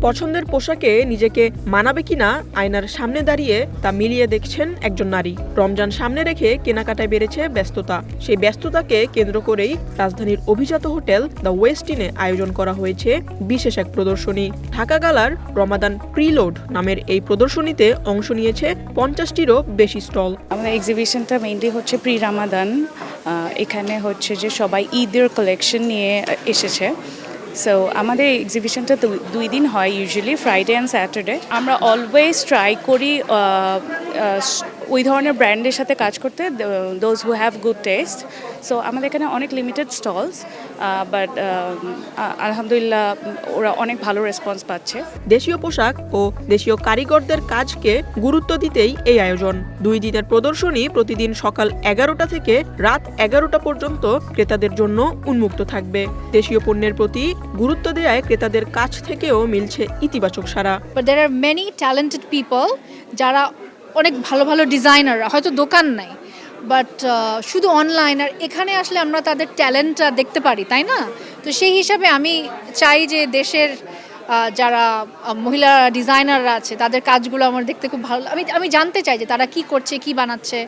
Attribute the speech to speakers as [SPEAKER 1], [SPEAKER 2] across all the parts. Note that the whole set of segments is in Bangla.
[SPEAKER 1] পছন্দের পোশাকে নিজেকে মানাবে কিনা আয়নার সামনে দাঁড়িয়ে তা মিলিয়ে দেখছেন একজন নারী। রমজান সামনে রেখে কেনাকাটায় বেড়েছে ব্যস্ততা। সেই ব্যস্ততাকে কেন্দ্র করেই রাজধানীর অভিজাত হোটেল দ্য ওয়েস্ট ইনে আয়োজন করা হয়েছে বিশেষ এক প্রদর্শনী। ঢাকা গালার রমাদান প্রিলোড নামের এই প্রদর্শনীতে অংশ নিয়েছে 50টিরও বেশি স্টল।
[SPEAKER 2] আমাদের এক্সিবিশনটা মেইনলি হচ্ছে প্রি রামাদান। এখানে হচ্ছে যে সবাই ঈদের কালেকশন নিয়ে এসেছে। সো আমাদের এক্সিবিশনটা 2 দিন হয়, ইউজুয়ালি ফ্রাইডে অ্যান্ড স্যাটারডে। আমরা অলওয়েজ ট্রাই করি ওই ধরনের ব্র্যান্ডের সাথে কাজ করতে, those who have good test. So আমাদের এখানে অনেক লিমিটেড স্টলস, বাট আলহামদুলিল্লাহ ওরা অনেক ভালো রেসপন্স পাচ্ছে।
[SPEAKER 1] দেশীয় পোশাক ও দেশীয় কারিগরদের কাজকে গুরুত্ব দিতেই এই আয়োজন। 2 দিনের প্রদর্শনী প্রতিদিন সকাল 11টা থেকে রাত 11টা পর্যন্ত ক্রেতাদের জন্য উন্মুক্ত থাকবে। দেশীয় পণ্যের প্রতি গুরুত্ব দেওয়ায় ক্রেতাদের কাছ থেকেও মিলছে ইতিবাচক সাড়া।
[SPEAKER 3] But there are many talented people যারা অনেক ভালো ভালো ডিজাইনার, হয়তো দোকান নাই, বাট শুধু অনলাইন, আর এখানে আসলে আমরা তাদের ট্যালেন্টটা দেখতে পারি, তাই না? তো সেই হিসাবে আমি চাই যে দেশের যারা মহিলা ডিজাইনাররা আছে তাদের কাজগুলো আমার দেখতে খুব ভালো। আমি জানতে চাই যে তারা কি করছে, কি বানাচ্ছে।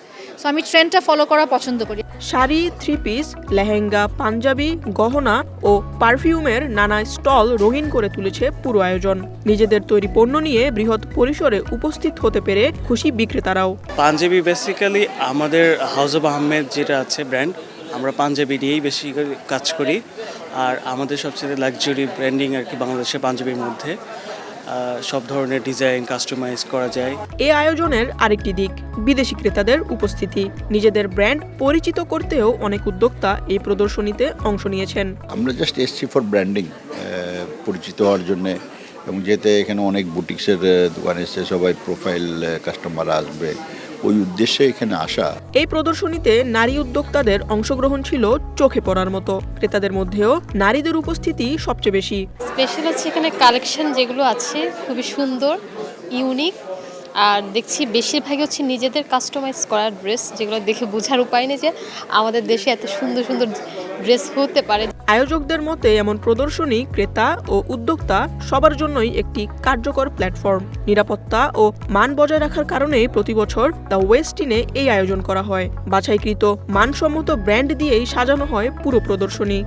[SPEAKER 3] সো আমি ট্রেন্ডটা ফলো করা পছন্দ করি।
[SPEAKER 1] শাড়ি, 3 পিস, লেহেঙ্গা, পাঞ্জাবি, গহনা ও পারফিউমের নানা স্টল রঙিন করে তুলেছে পুরো আয়োজন। নিজেদের তৈরি পণ্য নিয়ে বৃহৎ পরিসরে উপস্থিত হতে পেরে খুশি বিক্রেতারাও।
[SPEAKER 4] পাঞ্জাবি বেসিক্যালি আমাদের হাউস অফ আহমেদ যেটা আছে ব্র্যান্ড, আমরা পাঞ্জাবি নিয়েই বেশি কাজ করি। আর আমাদের সবচেয়ে লাক্সারি ব্র্যান্ডিং আর কি বাংলাদেশের পাঞ্জাবির মধ্যে সব ধরনের ডিজাইন কাস্টমাইজ করা যায়।
[SPEAKER 1] এই আয়োজনের আরেকটি দিক বিদেশি ক্রেতাদের উপস্থিতি। নিজেদের ব্র্যান্ড পরিচিত করতেও অনেক উদ্যোক্তা এই প্রদর্শনীতে অংশ নিয়েছেন।
[SPEAKER 5] আমরা জাস্ট এসছি ফর ব্র্যান্ডিং, পরিচিত হওয়ার জন্যে, এবং যেতে এখানে অনেক বুটিক্সের দোকান এসছে, সবাই প্রোফাইল কাস্টমার আসবে, ওই উদ্দেশ্যে এখানে আসা।
[SPEAKER 1] এই প্রদর্শনীতে নারী উদ্যোক্তাদের অংশগ্রহণ ছিল চোখে পড়ার মতো। ক্রেতাদের মধ্যেও নারীদের উপস্থিতি সবচেয়ে বেশি।
[SPEAKER 6] স্পেশাল হচ্ছে এখানে কালেকশন যেগুলো আছে খুবই সুন্দর, ইউনিক। আর দেখছি বেশিরভাগই হচ্ছে নিজেদের কাস্টমাইজ করা ড্রেস, যেগুলো দেখে বোঝার উপায় নেই যে আমাদের দেশে এত সুন্দর সুন্দর ড্রেস হতে পারে।
[SPEAKER 1] আয়োজকদের মতে এমন প্রদর্শনী ক্রেতা ও উদ্যোক্তা সবার জন্যই একটি কার্যকর প্ল্যাটফর্ম। নিরাপত্তা ও মান বজায় রাখার কারণে প্রতি বছর দ্য ওয়েস্ট ইনে এই আয়োজন করা হয়। বাছাইকৃত মানসম্মত ব্র্যান্ড দিয়েই সাজানো হয় পুরো প্রদর্শনী।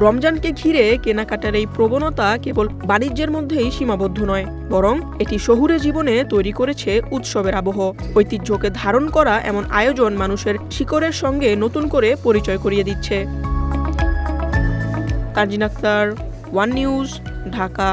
[SPEAKER 1] রমজানকে ঘিরে কেনাকাটার এই প্রবণতা কেবল বাণিজ্যের মধ্যেই সীমাবদ্ধ নয়, বরং এটি শহুরে জীবনে তৈরি করেছে উৎসবের আবহ। ঐতিহ্যকে ধারণ করা এমন আয়োজন মানুষের শিকড়ের সঙ্গে নতুন করে পরিচয় করিয়ে দিচ্ছে। Tanjin Akter, One News, Dhaka.